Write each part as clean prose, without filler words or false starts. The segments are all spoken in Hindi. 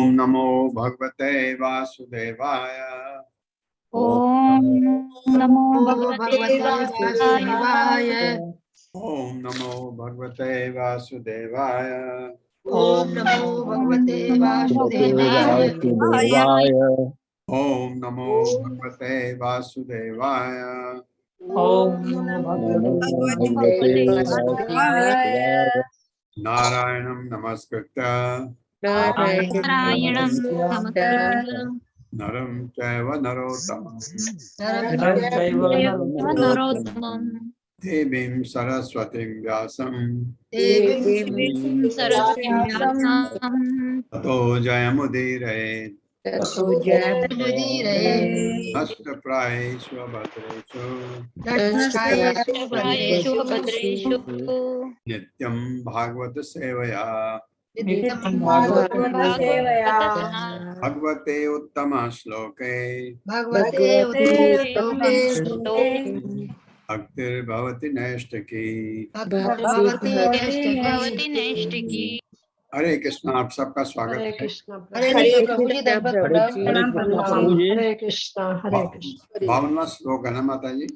ओम नमो भगवते वासुदेवाय। ओम नमो भगवते वासुदेवाय। ओम नमो भगवते वासुदेवाय। ओम नमो भगवते वासुदेवाय। ओम नमो भगवते वासुदेवाय। ओम नमो भगवते वासुदेवाय। नारायणं नमस्कृत्य नारायणं नमस्कृत्य नरं चैव नरोत्तमं नरं चैव नरोत्तमं देवीं सरस्वतीं व्यासं देवीं सरस्वतीं व्यासं ततो जयमुदीरयेत्। ततो जयमुदीरयेत्। नष्टप्रायेषु भद्रेषु नष्टप्रायेषु भद्रेषु नित्यं भागवत सेवया नित्यं भागवत सेवया भगवते उत्तम श्लोके भगवते उत्तमे श्लोके भक्तिर्भवति नैष्ठिकी। भगवती नैष्ठिकी। हरे कृष्ण, आप सबका स्वागत है। हरे प्रभु जी, दंडवत प्रणाम प्रणाम। हरे कृष्णा हरे कृष्णा। 52वां श्लोक है ना माता जी?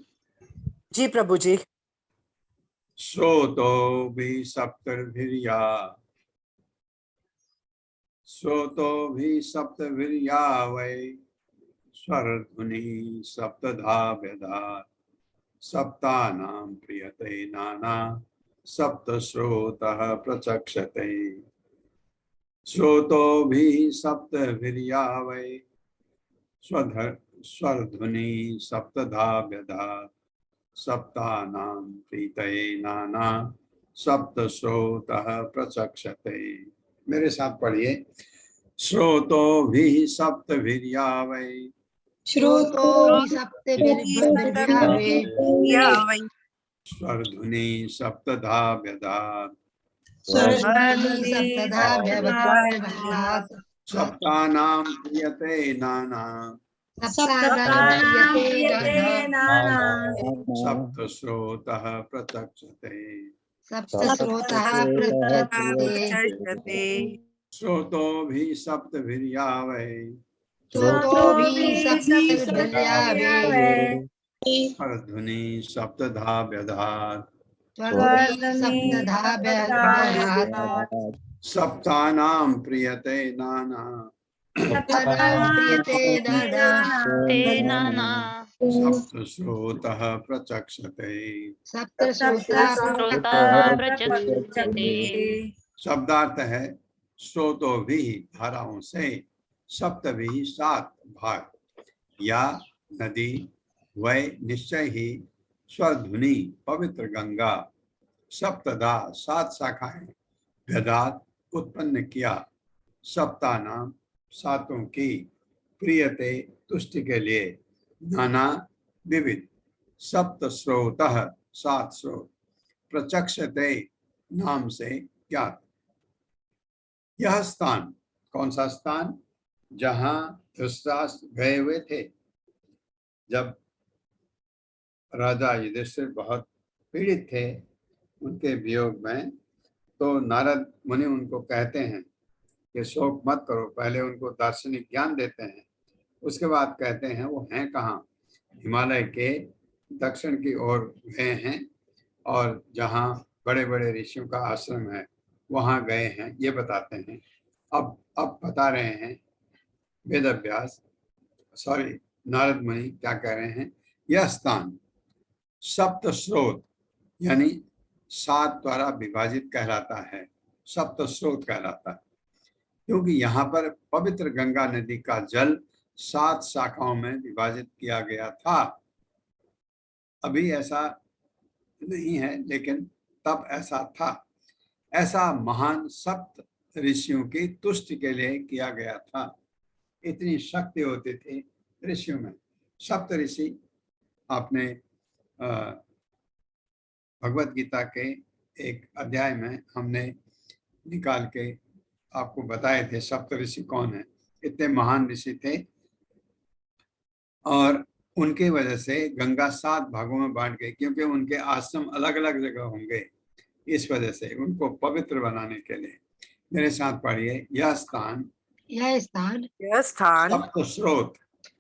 जी प्रभु जी। श्रोतो भी सप्तर्भिर्या, श्रोतो भी सप्तभिर्या वै स्वरध्वनि सप्तधा व्यधा सप्तानां प्रियते नाना सप्तश्रोतः प्रचक्षते। श्रोतो भी सप्तभिर्या वै स्वरध्वनि सप्तधा व्यधा सप्तानां प्रीतये नाना सप्तश्रोतः प्रचक्षते। मेरे साथ पढ़िए। श्रोतो भी सप्तभिर्या वै श्रोतो सप्तभिर्या वै स्वरध्वनि सप्तधा व्यधात् स्वरध्वनि सप्तधा व्यवधात् सप्तानां प्रीयते नाना सप्तानां प्रियते नाना सप्तश्रोतः प्रचक्षते। सप्तश्रोतः प्रचक्षते। श्रोतो भी सप्तभिर्या वै श्रोतो भी सप्तभिर्या वै स्वरध्वनि सप्तधा व्यधात् सप्तधा व्यवधात् सप्तानां प्रीयते नाना प्रियते नाना सप्तश्रोतः प्रचक्षते। सप्तश्रोतः प्रचक्षते। शब्दार्थ है श्रोतो भी धाराओं से, सप्त भी 7 भाग, या नदी, वै निश्चय ही, स्वरध्वनि पवित्र गंगा, सप्तधा 7 शाखाएं, व्यधात उत्पन्न किया, सप्तानाम 7 की, प्रियते तुष्टि के लिए, नाना विविध, सप्त स्रोतः 7 स्रोत, प्रचक्षते नाम से ज्ञात। यह स्थान, कौन सा स्थान? जहां धृतराष्ट्र गए हुए थे जब राजा युधिष्ठिर बहुत पीड़ित थे उनके वियोग में, तो नारद मुनि उनको कहते हैं कि शोक मत करो, पहले उनको दार्शनिक ज्ञान देते हैं, उसके बाद कहते हैं वो हैं कहाँ। हिमालय के दक्षिण की ओर गए हैं और जहाँ बड़े बड़े ऋषियों का आश्रम है वहाँ गए हैं, ये बताते हैं। अब बता रहे हैं नारद मुनि क्या कह रहे हैं। यह स्थान सप्त स्रोत यानी 7 द्वारा विभाजित कहलाता है, सप्त स्रोत कहलाता है, क्योंकि यहाँ पर पवित्र गंगा नदी का जल 7 शाखाओं में विभाजित किया गया था। अभी ऐसा नहीं है, लेकिन तब ऐसा था। ऐसा महान सप्त ऋषियों की तुष्टि के लिए किया गया था। इतनी शक्ति होती थी ऋषियों में। सप्त ऋषि आपने भगवत गीता के एक अध्याय में हमने निकाल के आपको बताए थे सप्त ऋषि कौन है। इतने महान ऋषि थे और उनकी वजह से गंगा 7 भागों में बांट गई, क्योंकि उनके आश्रम अलग अलग जगह होंगे, इस वजह से उनको पवित्र बनाने के लिए। मेरे साथ पढ़िए। यह स्थान यह स्थान यह स्थान सप्त स्रोत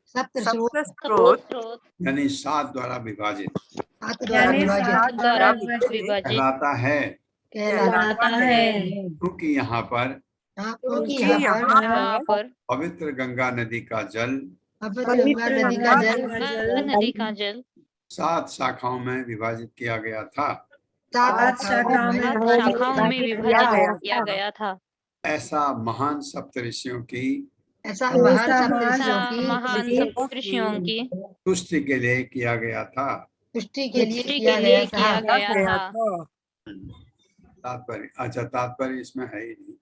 सप्त सप्त स्रोत स्रोत यानी 7 द्वारा विभाजित सात द्वारा यानी विभाजित सात द्वारा विभाजित कहलाता है, कहलाता है। क्योंकि यहाँ पर क्योंकि क्योंकि यहाँ पर पवित्र गंगा नदी का जल पवित्र गंगा नदी का जल गंगा नदी का जल 7 शाखाओं में विभाजित किया गया था। सात शाखाओं में सात शाखाओं में विभाजित किया गया था। ऐसा महान सप्तऋषियों की ऐसा महान ऐसा सप्तऋषियों महान की सप्तऋषियों की तुष्टि के लिए किया गया था। पुष्टि के लिए पुष्टि किया के गया लिए किया था। गया था। तात्पर्य, अच्छा तात्पर्य इसमें है ही नहीं।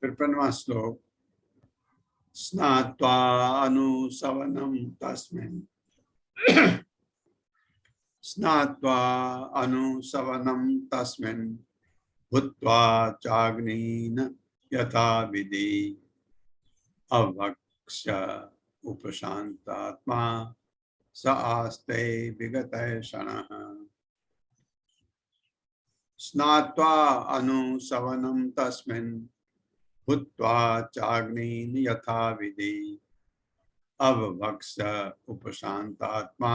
53वां श्लोक, स्नात्वा अनुसवनं तस्मिन् स्नात्वा अनुसवनं तस्मिन् भूत्वा चाग्नीन यथा विधि अभक्ष्य उपशान्तात्मा स आस्ते विगतः क्षणः। स्नात्वा अनुसवनं तस्मिन् भूत्वा चाग्नीन यथा विधि अभक्ष्य उपशान्तात्मा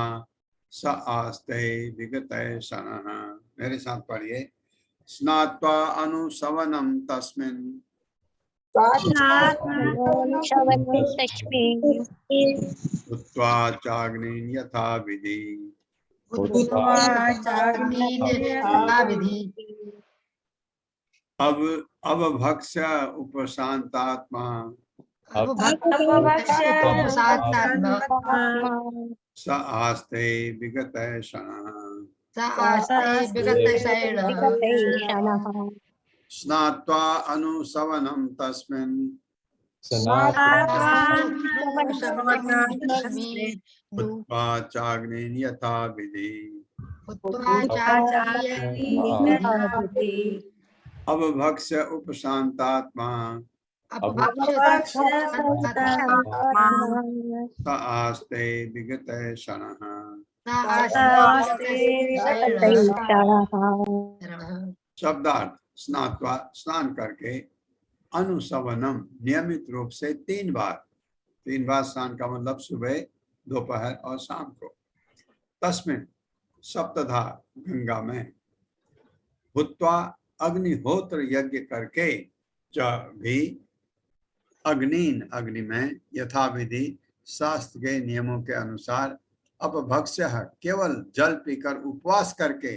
स आस्ते विगतः क्षणः। मेरे साथ पढ़िए, स्नात्वा अनुसवनं तस्मिन् भूत्वा चाग्नीन यथा विधि अभक्ष्य उपशान्तात्मा स आस्ते विगतः क्षणः। स्नात्वा अनुसवनं तस्मिन् भूत्वा चाग्नीन यथा विधि अभक्ष्य उपशान्तात्मा स आस्ते विगतः क्षणः। शब्दार्थ, स्नात्वा स्नान करके, अनुसवनम नियमित रूप से 3 बार स्नान का मतलब सुबह, दोपहर और शाम को। तस्मिन् सप्तधा गंगा में, भूत्वा अग्निहोत्र यज्ञ करके, भी अग्नि में यथा विधि शास्त्र के नियमों के अनुसार, अपभक्ष्य केवल जल पीकर उपवास करके,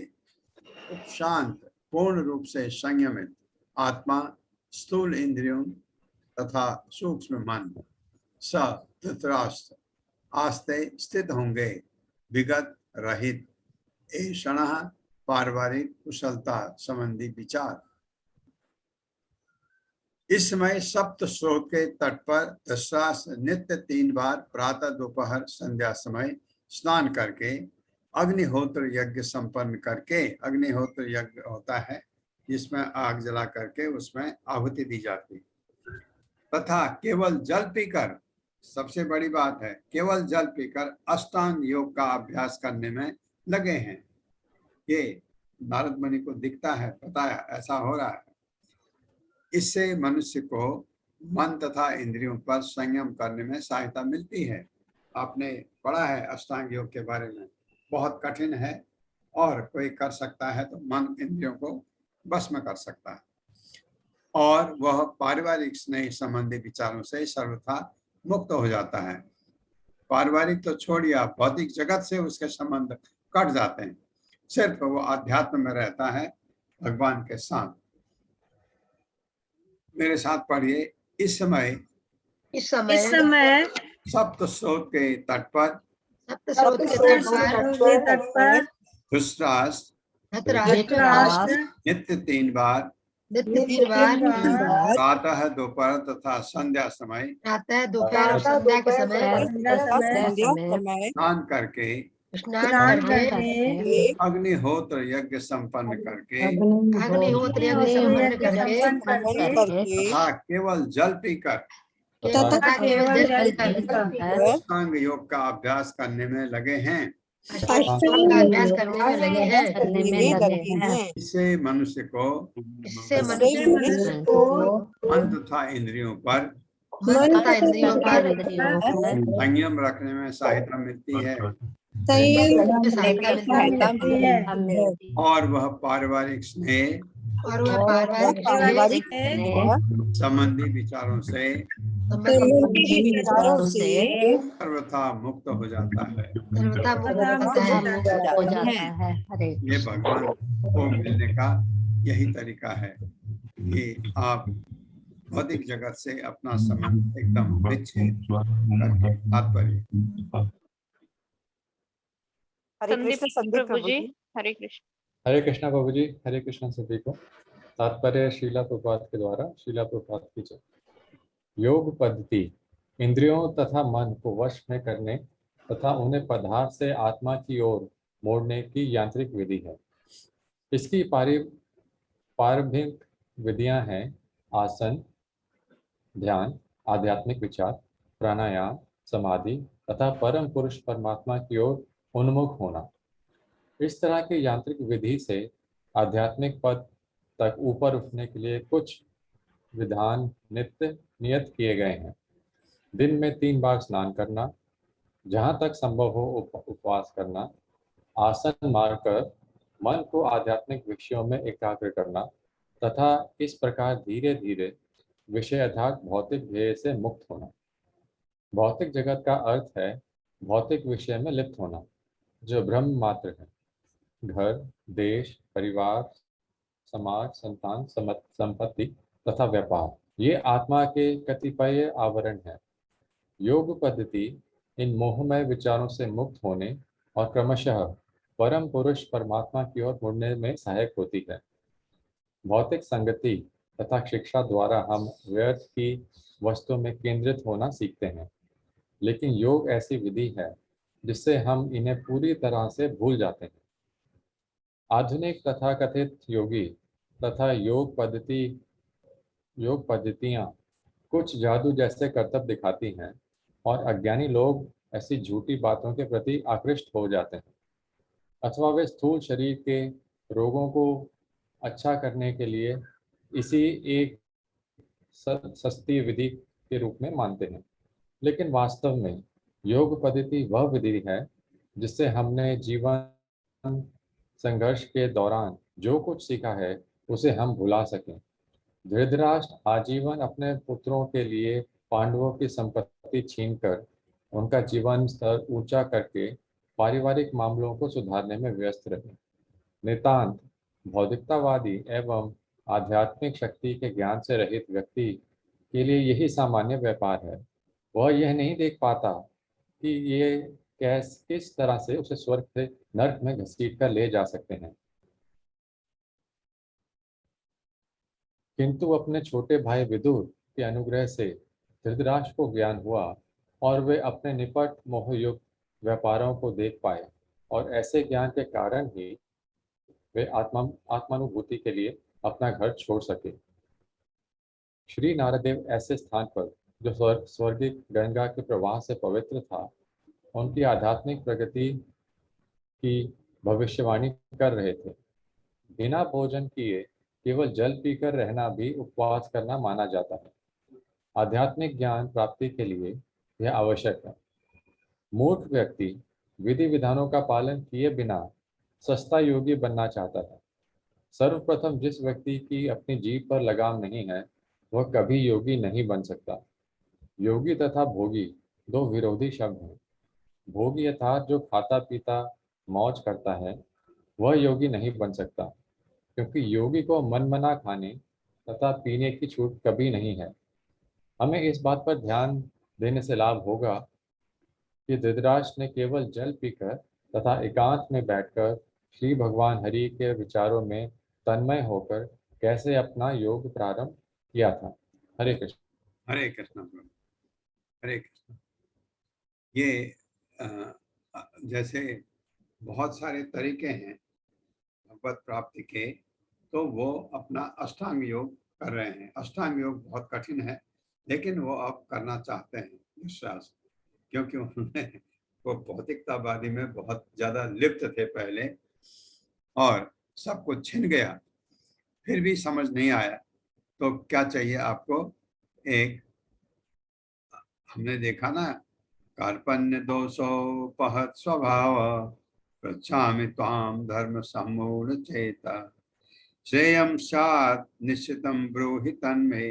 उपशांत पूर्ण रूप से संयमित आत्मा, स्थूल इंद्रियों तथा सूक्ष्म मन स धृतराष्ट्र आस्ते स्थित होंगे, विगत रहित ए क्षणः पारिवारिक कुशलता संबंधी विचार। इस समय सप्त स्रोत के तट पर धृतराष्ट्र नित्य 3 बार प्रातः, दोपहर, संध्या समय स्नान करके, अग्निहोत्र यज्ञ संपन्न करके, अग्निहोत्र यज्ञ होता है जिसमें आग जला करके उसमें आहुति दी जाती है, तथा केवल जल पीकर, सबसे बड़ी बात है, केवल जल पीकर अष्टांग योग का अभ्यास करने में लगे हैं। ये नारद मुनि को दिखता है, बताया ऐसा हो रहा है। इससे मनुष्य को मन तथा इंद्रियों पर संयम करने में सहायता मिलती है। आपने पढ़ा है अष्टांग योग के बारे में, बहुत कठिन है और कोई कर सकता है तो मन इंद्रियों को बस में कर सकता है, और वह पारिवारिक स्नेह संबंधी विचारों से सर्वथा मुक्त हो जाता है। पारिवारिक तो छोड़िए, आप भौतिक जगत से उसके संबंध कट जाते हैं, सिर्फ वो अध्यात्म में रहता है भगवान के साथ। मेरे साथ पढ़िए, इस समय सप्त स्रोत के तट पर धृतराष्ट्र नित्य 3 बार प्रातः, दोपहर तथा संध्या समय स्नान करके, अग्निहोत्र यज्ञ संपन्न करके, तथा केवल जल पीकर अष्टांग योग का अभ्यास करने में लगे हैं। अष्टांग का अभ्यास करने में लगे हैं। इससे मनुष्य को इससे मनुष्य को मन तथा इंद्रियों पर संयम रखने में सहायता मिलती है सहायता मिलती है और वह पारिवारिक स्नेह और वह पारिवारिक संबंधी विचारों से सर्वथा मुक्त हो जाता है। सर्वथा मुक्त हो जाता है। ये भगवान को मिलने का यही तरीका है कि आप भौतिक जगत से अपना संबंध एकदम विच्छेद करके तात्पर्य। संदीप प्रभु जी, हरे कृष्ण। हरे कृष्णा प्रभु जी, हरे कृष्णा सभी को। तात्पर्य श्रीला प्रभुपाद के द्वारा। श्रीला प्रभुपाद की जय। योग पद्धति इंद्रियों तथा मन को वश में करने तथा उन्हें पदार्थ से आत्मा की ओर मोड़ने की यांत्रिक विधि है। इसकी प्रारंभिक विधियां हैं आसन, ध्यान, आध्यात्मिक विचार, प्राणायाम, समाधि तथा परम पुरुष परमात्मा की ओर उन्मुख होना। इस तरह की यांत्रिक विधि से आध्यात्मिक पद तक ऊपर उठने के लिए कुछ विधान नियत किए गए हैं। दिन में 3 बार स्नान करना, जहाँ तक संभव हो उपवास करना, आसन मारकर मन को आध्यात्मिक विषयों में एकाग्र करना तथा इस प्रकार धीरे धीरे विषयाधारक भौतिक ध्येय से मुक्त होना। भौतिक जगत का अर्थ है भौतिक विषय में लिप्त होना, जो ब्रह्म मात्र है। घर, देश, परिवार, समाज, संतान, संपत्ति तथा व्यापार, ये आत्मा के कतिपय आवरण हैं। योग पद्धति इन मोहमय विचारों से मुक्त होने और क्रमशः परम पुरुष परमात्मा की ओर मुड़ने में सहायक होती है। भौतिक संगति तथा शिक्षा द्वारा हम व्यर्थ की वस्तु में केंद्रित होना सीखते हैं, लेकिन योग ऐसी विधि है जिससे हम इन्हें पूरी तरह से भूल जाते हैं। आधुनिक तथाकथित योगी तथा योग पद्धतियाँ कुछ जादू जैसे कर्तव्य दिखाती हैं और अज्ञानी लोग ऐसी झूठी बातों के प्रति आकृष्ट हो जाते हैं, अथवा वे स्थूल शरीर के रोगों को अच्छा करने के लिए इसी एक सस्ती विधि के रूप में मानते हैं। लेकिन वास्तव में योग पद्धति वह विधि है जिससे हमने जीवन संघर्ष के दौरान जो कुछ सीखा है उसे हम भुला सकें। धृतराष्ट्र आजीवन अपने पुत्रों के लिए पांडवों की संपत्ति छीनकर उनका जीवन स्तर ऊंचा करके पारिवारिक मामलों को सुधारने में व्यस्त रहे। नितांत भौतिकतावादी एवं आध्यात्मिक शक्ति के ज्ञान से रहित व्यक्ति के लिए यही सामान्य व्यापार है। वह यह नहीं देख पाता कि ये किस तरह से उसे स्वर्ग से नरक में घसीट कर ले जा सकते हैं। किंतु अपने छोटे भाई विदुर के अनुग्रह से धृतराष्ट्र को ज्ञान हुआ और वे अपने निपट मोहयुक्त व्यापारों को देख पाए, और ऐसे ज्ञान के कारण ही वे आत्मानुभूति के लिए अपना घर छोड़ सके। श्री नारदेव ऐसे स्थान पर जो स्वर्गिक गंगा के प्रवाह से पवित्र था, उनकी आध्यात्मिक प्रगति की भविष्यवाणी कर रहे थे। बिना भोजन किए केवल जल पीकर रहना भी उपवास करना माना जाता है। आध्यात्मिक ज्ञान प्राप्ति के लिए यह आवश्यक है। मूर्ख व्यक्ति विधि विधानों का पालन किए बिना सस्ता योगी बनना चाहता है। सर्वप्रथम जिस व्यक्ति की अपनी जीभ पर लगाम नहीं है, वह कभी योगी नहीं बन सकता। योगी तथा भोगी 2 विरोधी शब्द हैं। भोगी अर्थात जो खाता पीता मौज करता है, वह योगी नहीं बन सकता, क्योंकि योगी को मनमना खाने तथा पीने की छूट कभी नहीं है। हमें इस बात पर ध्यान देने से लाभ होगा कि धृतराष्ट्र ने केवल जल पीकर तथा एकांत में बैठकर श्री भगवान हरि के विचारों में तन्मय होकर कैसे अपना योग प्रारंभ किया था। हरे कृष्ण। हरे कृष्ण प्रभु, हरे कृष्ण। ये जैसे बहुत सारे तरीके हैं भगवत प्राप्ति के, तो वो अपना अष्टांग योग कर रहे हैं। अष्टांग योग बहुत कठिन है, लेकिन वो अब करना चाहते हैं विश्वास, क्योंकि उन्होंने वो भौतिकतावादी में बहुत ज्यादा लिप्त थे पहले और सब कुछ छिन गया, फिर भी समझ नहीं आया। तो क्या चाहिए आपको? एक, हमने देखा ना, कार्पण्य दोषोपहत स्वभाव पृच्छामि त्वां धर्म सम्मूढ़ चेता श्रेयं स्यात् निश्चितं ब्रूहि तन्मे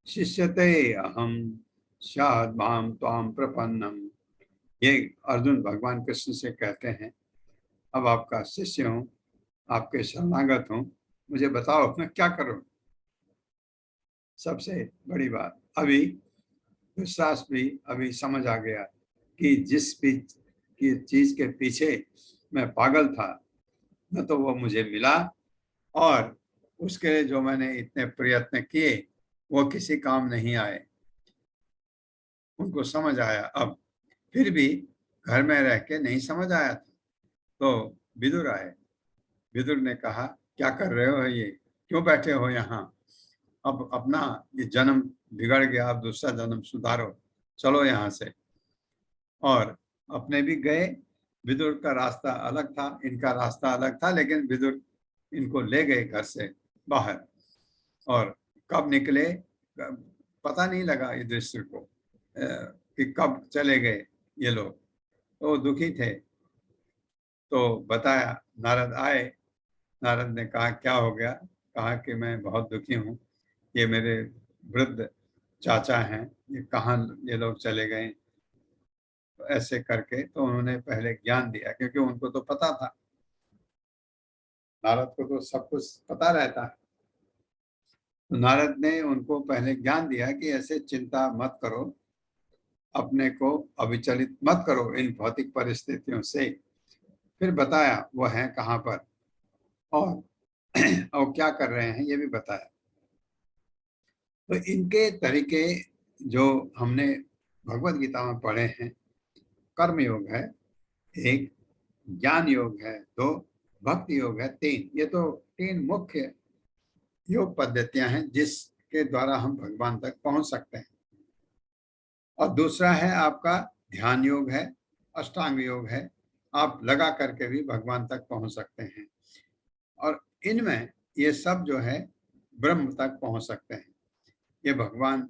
शिष्यते अहम स्याद् मां त्वां प्रपन्नम। ये अर्जुन भगवान कृष्ण से कहते हैं, अब आपका शिष्य हूँ, आपके शरणागत हूँ, मुझे बताओ मैं क्या करूँ। सबसे बड़ी बात, अभी विश्वास भी अभी समझ आ गया कि जिस भी की चीज के पीछे मैं पागल था, न तो वो मुझे मिला, और उसके लिए जो मैंने इतने प्रयत्न किए वो किसी काम नहीं आए। उनको समझ आया अब, फिर भी घर में रह के नहीं समझ आया था, तो विदुर आए। विदुर ने कहा, क्या कर रहे हो ये, क्यों बैठे हो यहाँ? अब अपना ये जन्म बिगड़ गया, अब दूसरा जन्म सुधारो, चलो यहाँ से। और अपने भी गए। विदुर का रास्ता अलग था, इनका रास्ता अलग था, लेकिन विदुर इनको ले गए घर से बाहर। और कब निकले पता नहीं लगा युधिष्ठिर को कि कब चले गए ये लोग। तो दुखी थे, तो बताया, नारद आए। नारद ने कहा क्या हो गया? कहा कि मैं बहुत दुखी हूँ, ये मेरे वृद्ध चाचा हैं, ये कहाँ ये लोग चले गए। ऐसे करके तो उन्होंने पहले ज्ञान दिया, क्योंकि उनको तो पता था, नारद को तो सब कुछ पता रहता है। तो नारद ने उनको पहले ज्ञान दिया कि ऐसे चिंता मत करो, अपने को अविचलित मत करो इन भौतिक परिस्थितियों से। फिर बताया वो है कहाँ पर और और क्या कर रहे हैं, ये भी बताया। तो इनके तरीके जो हमने भगवत गीता में पढ़े हैं, कर्म योग है एक, ज्ञान योग है दो, भक्ति योग है तीन। ये तो तीन मुख्य योग पद्धतियां हैं जिसके द्वारा हम भगवान तक पहुंच सकते हैं। और दूसरा है आपका ध्यान योग है, अष्टांग योग है, आप लगा करके भी भगवान तक पहुंच सकते हैं। और इनमें ये सब जो है ब्रह्म तक पहुंच सकते हैं। ये भगवान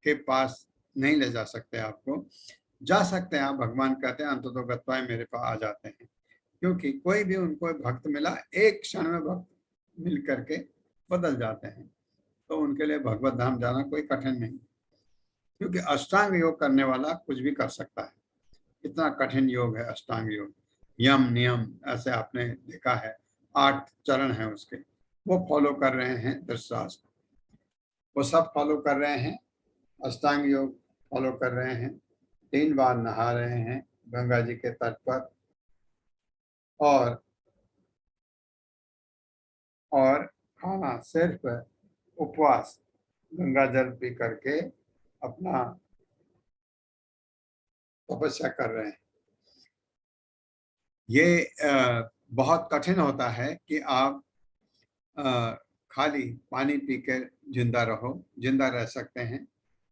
के पास नहीं ले जा सकते आपको, जा सकते हैं आप, भगवान कहते हैं अंततो गत्वा मेरे पास आ जाते हैं। क्योंकि कोई भी उनको भक्त मिला, एक क्षण में भक्त मिल करके बदल जाते हैं, तो उनके लिए भगवत धाम जाना कोई कठिन नहीं। क्योंकि अष्टांग योग करने वाला कुछ भी कर सकता है, इतना कठिन योग है अष्टांग योग। यम नियम ऐसे आपने देखा है, 8 चरण हैं उसके, वो फॉलो कर रहे हैं धृतराष्ट्र, वो सब फॉलो कर रहे हैं। अष्टांग योग फॉलो कर रहे हैं, 3 बार नहा रहे हैं गंगा जी के तट पर, और खाना सिर्फ उपवास, गंगा जल पी करके अपना तपस्या कर रहे हैं। ये बहुत कठिन होता है कि आप खाली पानी पीकर जिंदा रह सकते हैं,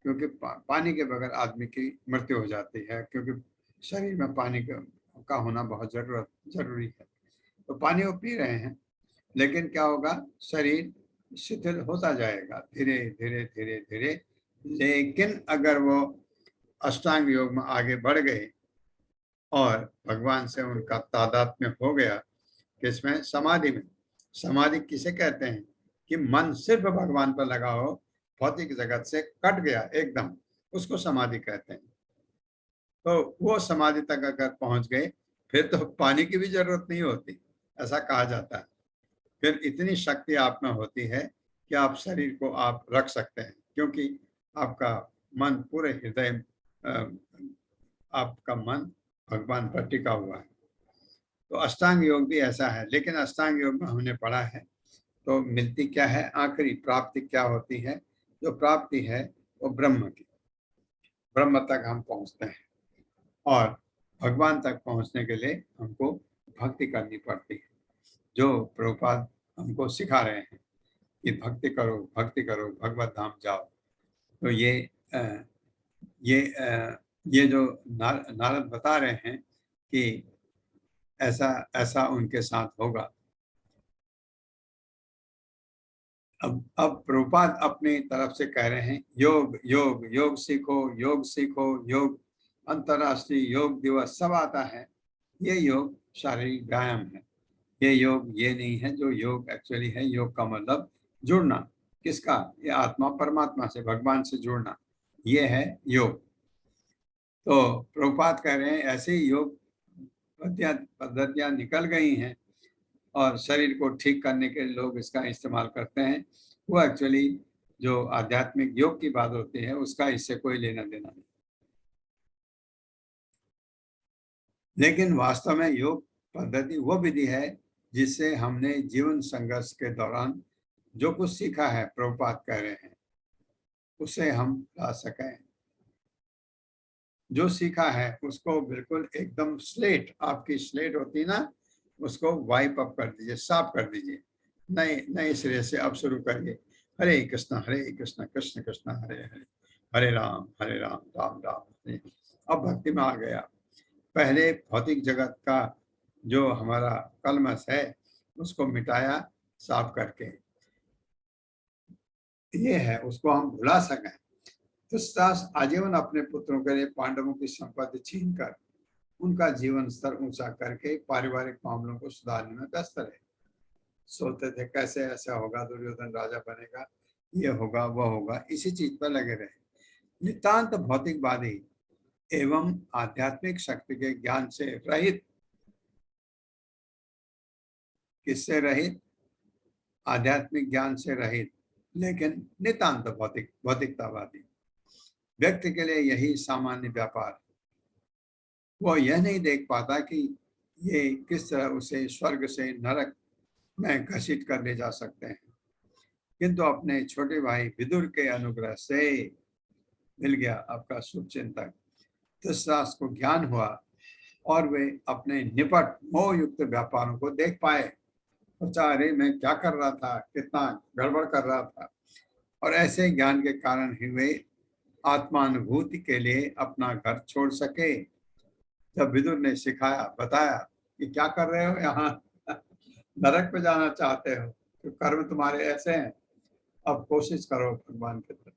क्योंकि पानी के बगैर आदमी की मृत्यु हो जाती है, क्योंकि शरीर में पानी का होना बहुत जरूरी है। तो पानी वो पी रहे हैं, लेकिन क्या होगा, शरीर शिथिल होता जाएगा धीरे धीरे धीरे धीरे। लेकिन अगर वो अष्टांग योग में आगे बढ़ गए और भगवान से उनका तादात्म्य हो गया, किसमें? समाधि में। समाधि किसे कहते हैं? कि मन सिर्फ भगवान पर लगा हो, भौतिक जगत से कट गया एकदम, उसको समाधि कहते हैं। तो वो समाधि तक अगर पहुंच गए, फिर तो पानी की भी जरूरत नहीं होती, ऐसा कहा जाता है। फिर इतनी शक्ति आप में होती है कि आप शरीर को आप रख सकते हैं, क्योंकि आपका मन पूरे हृदय, आपका मन भगवान पर टिका हुआ है। तो अष्टांग योग भी ऐसा है, लेकिन अष्टांग योग में हमने पढ़ा है तो मिलती क्या है, आखिरी प्राप्ति क्या होती है? जो प्राप्ति है वो ब्रह्म की, ब्रह्म तक हम पहुंचते हैं। और भगवान तक पहुंचने के लिए हमको भक्ति करनी पड़ती है, जो प्रभुपाद हमको सिखा रहे हैं कि भक्ति करो भगवत धाम जाओ। तो ये ये जो नारद बता रहे हैं कि ऐसा ऐसा उनके साथ होगा। अब प्रभुपाद अपनी तरफ से कह रहे हैं योग योग योग सीखो, योग सीखो, योग अंतरराष्ट्रीय योग दिवस सब आता है। ये योग शारीरिक व्यायाम है, ये योग ये नहीं है जो योग एक्चुअली है। योग का मतलब जुड़ना, किसका? ये आत्मा परमात्मा से, भगवान से जुड़ना, ये है योग। तो प्रभुपाद कह रहे हैं ऐसे ही योग पद्धतियां निकल गई हैं और शरीर को ठीक करने के लिए लोग इसका इस्तेमाल करते हैं। वो एक्चुअली जो आध्यात्मिक योग की बात होती है उसका इससे कोई लेना देना नहीं। लेकिन वास्तव में योग पद्धति वो विधि है जिससे हमने जीवन संघर्ष के दौरान जो कुछ सीखा है, प्रभुपाद कह रहे हैं, उसे हम ला सकें। जो सीखा है उसको बिल्कुल एकदम स्लेट, आपकी स्लेट होती है ना, उसको वाइप अप कर दीजिए, साफ कर दीजिए, नए नए सिरे से अब शुरू करिए। हरे कृष्ण कृष्ण कृष्ण हरे हरे, हरे राम राम राम हरे। अब भक्ति में आ गया। पहले भौतिक जगत का जो हमारा कलमश है उसको मिटाया साफ करके, ये है उसको हम भुला सकें। धृतराष्ट्र आजीवन अपने पुत्रों के लिए पांडवों की संपत्ति छीनकर उनका जीवन स्तर ऊंचा करके पारिवारिक मामलों को सुधारने में व्यस्त रहे। सोचते थे कैसे ऐसा होगा, दुर्योधन राजा बनेगा, ये होगा वो होगा, इसी चीज पर लगे रहे। नितांत भौतिकवादी एवं आध्यात्मिक शक्ति के ज्ञान से रहित, किससे रहित? आध्यात्मिक ज्ञान से रहित, लेकिन नितांत भौतिकतावादी व्यक्ति के लिए यही सामान्य व्यापार। वो यह नहीं देख पाता कि ये किस तरह उसे स्वर्ग से नरक में घसीट कर ले जा सकते हैं, किंतु अपने छोटे भाई विदुर के अनुग्रह से मिल गया आपका शुभ चिंतक। धृतराष्ट्र को ज्ञान हुआ और वे अपने निपट मोह युक्त व्यापारों को देख पाए। सोचा अरे मैं क्या कर रहा था, कितना गड़बड़ कर रहा था। और ऐसे ज्ञान के कारण ही वे आत्मानुभूति के लिए अपना घर छोड़ सके। जब विदुर ने सिखाया, बताया कि क्या कर रहे हो यहाँ, नरक पे जाना चाहते हो तो कर्म तुम्हारे ऐसे हैं, अब कोशिश करो भगवान की तरफ।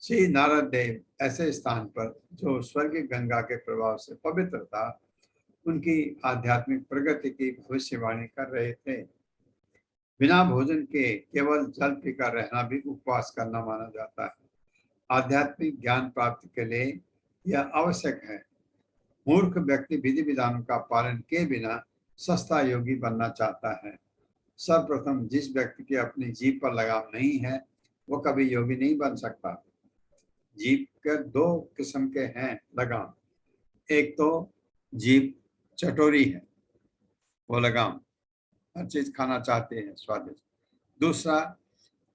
श्री नारद देव ऐसे स्थान पर जो स्वर्गीय गंगा के प्रभाव से पवित्र था, उनकी आध्यात्मिक प्रगति की भविष्यवाणी कर रहे थे। बिना भोजन के केवल जल पीकर रहना भी उपवास करना माना जाता है। आध्यात्मिक ज्ञान प्राप्ति के लिए यह आवश्यक है। मूर्ख व्यक्ति विधि विधानों का पालन किए बिना सस्ता योगी बनना चाहता है। सर्वप्रथम जिस व्यक्ति की अपनी जीभ पर लगाम नहीं है वो कभी योगी नहीं बन सकता। जीभ के दो किस्म के हैं लगाम। एक तो जीभ चटोरी है, वो लगाम हर चीज खाना चाहते हैं स्वादिष्ट। दूसरा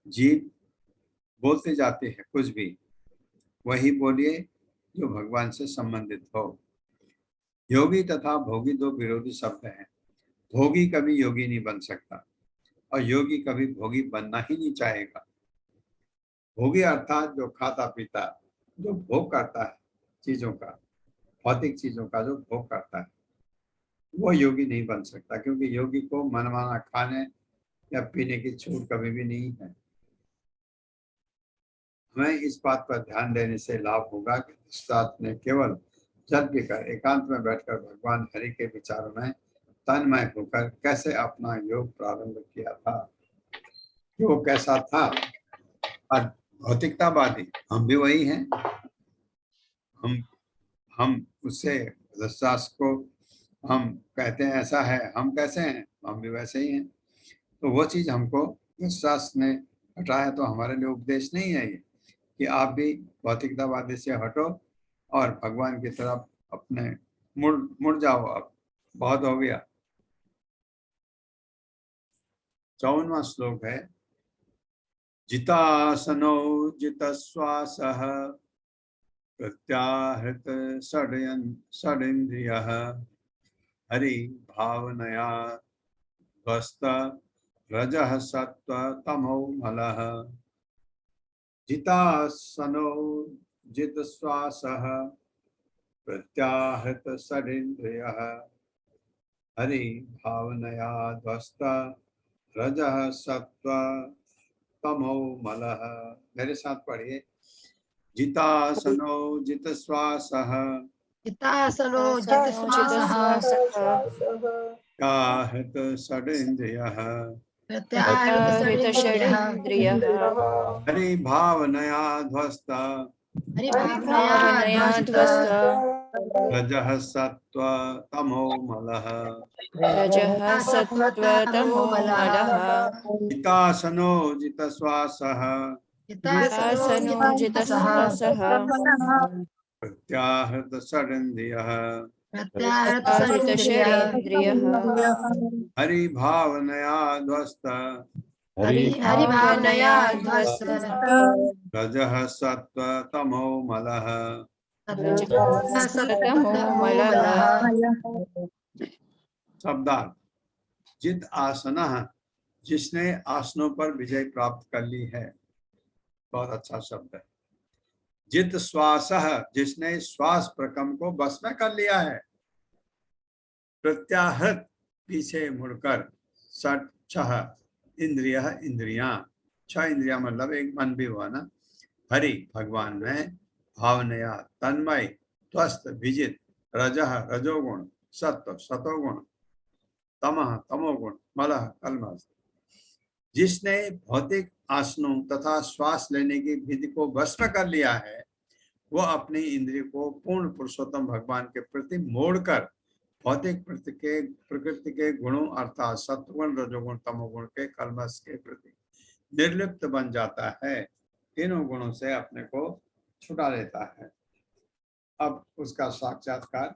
जीभ बोलते जाते हैं कुछ भी, वही बोलिए जो भगवान से संबंधित हो। योगी तथा भोगी दो विरोधी शब्द हैं। भोगी कभी योगी नहीं बन सकता और योगी कभी भोगी बनना ही नहीं चाहेगा। भोगी अर्थात जो खाता पीता, जो भोग करता है चीजों का, भौतिक चीजों का जो भोग करता है, वो योगी नहीं बन सकता, क्योंकि योगी को मनमाना खाने या पीने की छूट कभी भी नहीं है। हमें इस बात पर ध्यान देने से लाभ होगा कि धृतराष्ट्र ने केवल जल पीकर एकांत में बैठकर भगवान हरि के विचारों में तन्मय होकर कैसे अपना योग प्रारंभ किया था। कि वो कैसा था? भौतिकतावादी, हम भी वही हैं। हम उससे धृतराष्ट्र को हम कहते हैं ऐसा है, हम कैसे हैं? हम भी वैसे ही हैं। तो वो चीज हमको धृतराष्ट्र ने हटाया, तो हमारे लिए उपदेश नहीं है ये कि आप भी भौतिकतावादी से हटो और भगवान की तरफ अपने मुड़ जाओ। अब बहुत हो गया। 54वां श्लोक है, जितासनो जितश्वासः प्रत्याहृत षडेन्द्रियः हरि भावनया ध्वस्त रजः सत्व तमो मलः। जितासनो जितश्वासः प्रत्याहृत षडिन्द्रियः हरि भावनया ध्वस्त रजः सत्व तमो मलः। मेरे साथ पढ़िए। जितासनो जितश्वासः चितासनो जितश्वासः त्याहृत षडिन्द्रियः प्रत्याहृत षडिन्द्रियः हरि भावनया ध्वस्त हरिभावनया ध्वस्त रजः सत्व तमो मलः। रजः सत्त्वतमो मलः। जितासनो जितश्वासः चितासनो जितश्वासः प्रत्याहृत षडिन्द्रियः प्रत्याहृत षडिन्द्रियः हरि भावनया ध्वस्त हरिभावनया ध्वस्त रजः सत्व तमो मलः। सत्त्वतमो मलः। शब्दार्थ। जित आसनः, जिसने आसनों पर विजय प्राप्त कर ली है। बहुत अच्छा शब्द है। जित श्वासः, जिसने श्वास प्रकम को बस में कर लिया है। प्रत्याहृत, पीछे मुड़कर। षट, छह इंद्रियः, इंद्रियां। छह इंद्रियां मतलब एक मन भी हुआ ना। हरि, भगवान में। भावनया, तन्मय। त्वस्त, विजित। रजः, रजोगुण। सत्व, सतोगुण। तमः, तमोगुण। मलः, कल्मष। जिसने भौतिक आसनों तथा श्वास लेने की विधि को वश में कर लिया है, वह अपनी इंद्रिय को पूर्ण पुरुषोत्तम भगवान के प्रति मोड़कर भौतिक प्रकृति के गुणों अर्थात सत्वगुण, रजोगुण, तमोगुण के कल्मष के प्रति निर्लिप्त बन जाता है। तीनों गुणों से अपने को छुटा लेता है। अब उसका साक्षात्कार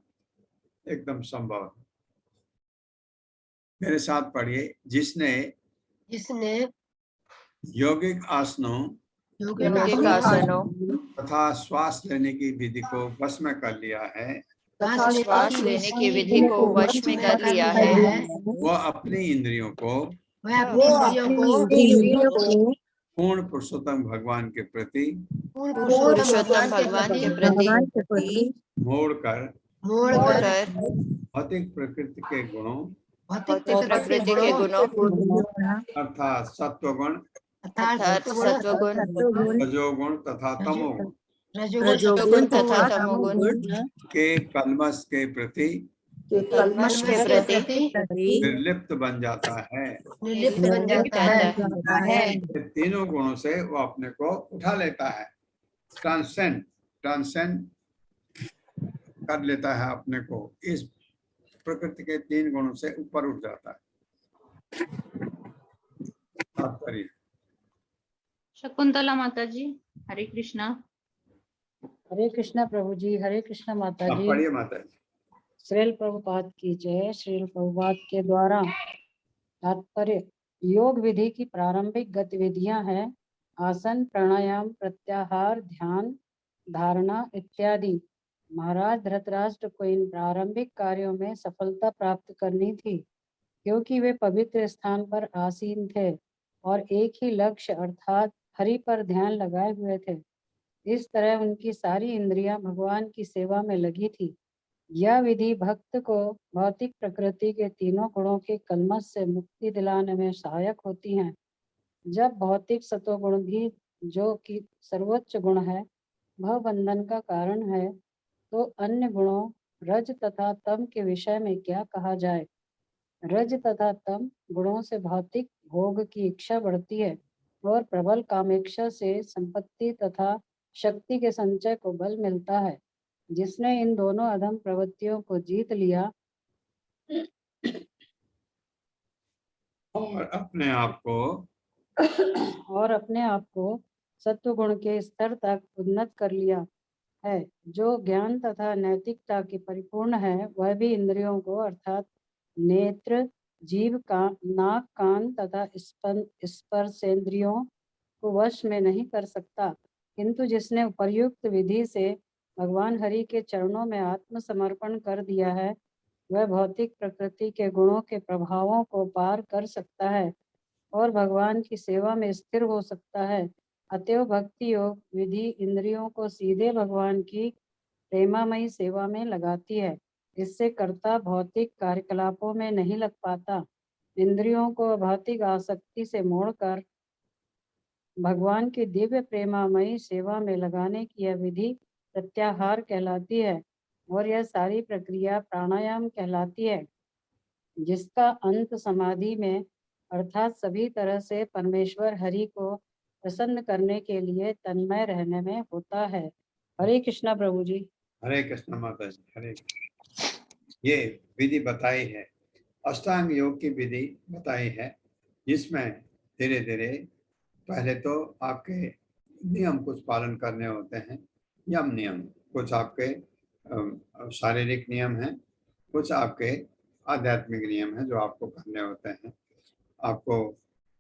एकदम संभव है। मेरे साथ पढ़िए। जिसने यौगिक आसनों तथा श्वास लेने की विधि को वश में कर लिया है, श्वास लेने की विधि को वश में कर लिया है, वह अपनी इंद्रियों को पूर्ण पुरुषोत्तम भगवान के प्रति पुरुषोत्तम भगवान के प्रति मोड़कर भौतिक प्रकृति के गुणों अर्थात सत्वगुण, रजोगुण तथा तमोगुण के कल्मष के प्रति निर्लिप्त बन जाता है। तीनों गुणों से वो अपने को उठा लेता है। ट्रांसेंड कर लेता है अपने को। इस प्रकृति के तीन गुणों से ऊपर उठ जाता है। तात्पर्य। शकुंतला माता जी, हरे कृष्णा। हरे कृष्णा प्रभु जी, हरे कृष्णा माता जी। पढ़िए माता जी। श्रील प्रभुपाद की जय। श्रील प्रभुपाद के द्वारा तात्पर्य। योग विधि की प्रारंभिक गतिविधियां हैं आसन, प्राणायाम, प्रत्याहार, ध्यान, धारणा इत्यादि। महाराज धृतराष्ट्र को इन प्रारंभिक कार्यों में सफलता प्राप्त करनी थी, क्योंकि वे पवित्र स्थान पर आसीन थे और एक ही लक्ष्य अर्थात हरि पर ध्यान लगाए हुए थे। इस तरह उनकी सारी इंद्रियां भगवान की सेवा में लगी थी। यह विधि भक्त को भौतिक प्रकृति के तीनों गुणों के कल्मष से मुक्ति दिलाने में सहायक होती हैं। जब भौतिक सतोगुण भी, जो कि सर्वोच्च गुण है, वह बंधन का कारण है, तो अन्य गुणों रज तथा तम के विषय में क्या कहा जाए। रज तथा तम गुणों से भौतिक भोग की इच्छा बढ़ती है और प्रबल कामेक्षा से संपत्ति तथा शक्ति के संचय को बल मिलता है। जिसने इन दोनों अधम प्रवृत्तियों को जीत लिया और अपने आप को सत्व गुण के स्तर तक उन्नत कर लिया है, जो ज्ञान तथा नैतिकता की परिपूर्ण है, वह भी इंद्रियों को अर्थात नेत्र, जीव, नाक, कान तथा स्पर्शेंद्रियों को वश में नहीं कर सकता। किंतु जिसने उपर्युक्त विधि से भगवान हरि के चरणों में आत्मसमर्पण कर दिया है, वह भौतिक प्रकृति के गुणों के प्रभावों को पार कर सकता है और भगवान की सेवा में स्थिर हो सकता है। अतएव भक्ति योग विधि इंद्रियों को सीधे भगवान की प्रेमामयी सेवा में लगाती है। इससे कर्ता भौतिक कार्यकलापों में नहीं लग पाता। इंद्रियों को भौतिक आसक्ति से मोड़कर भगवान की दिव्य प्रेमामयी सेवा में लगाने की यह विधि प्रत्याहार कहलाती है और यह सारी प्रक्रिया प्राणायाम कहलाती है, जिसका अंत समाधि में अर्थात सभी तरह से परमेश्वर हरि को प्रसन्न करने के लिए तन्मय रहने में होता है। हरे कृष्णा प्रभु जी। हरे कृष्ण माता जी, हरे कृष्ण। ये विधि बताई है, अष्टांग योग की विधि बताई है, जिसमें धीरे धीरे पहले तो आपके नियम कुछ पालन करने होते हैं, यम नियम, कुछ आपके शारीरिक नियम हैं, कुछ आपके आध्यात्मिक नियम हैं जो आपको करने होते हैं। आपको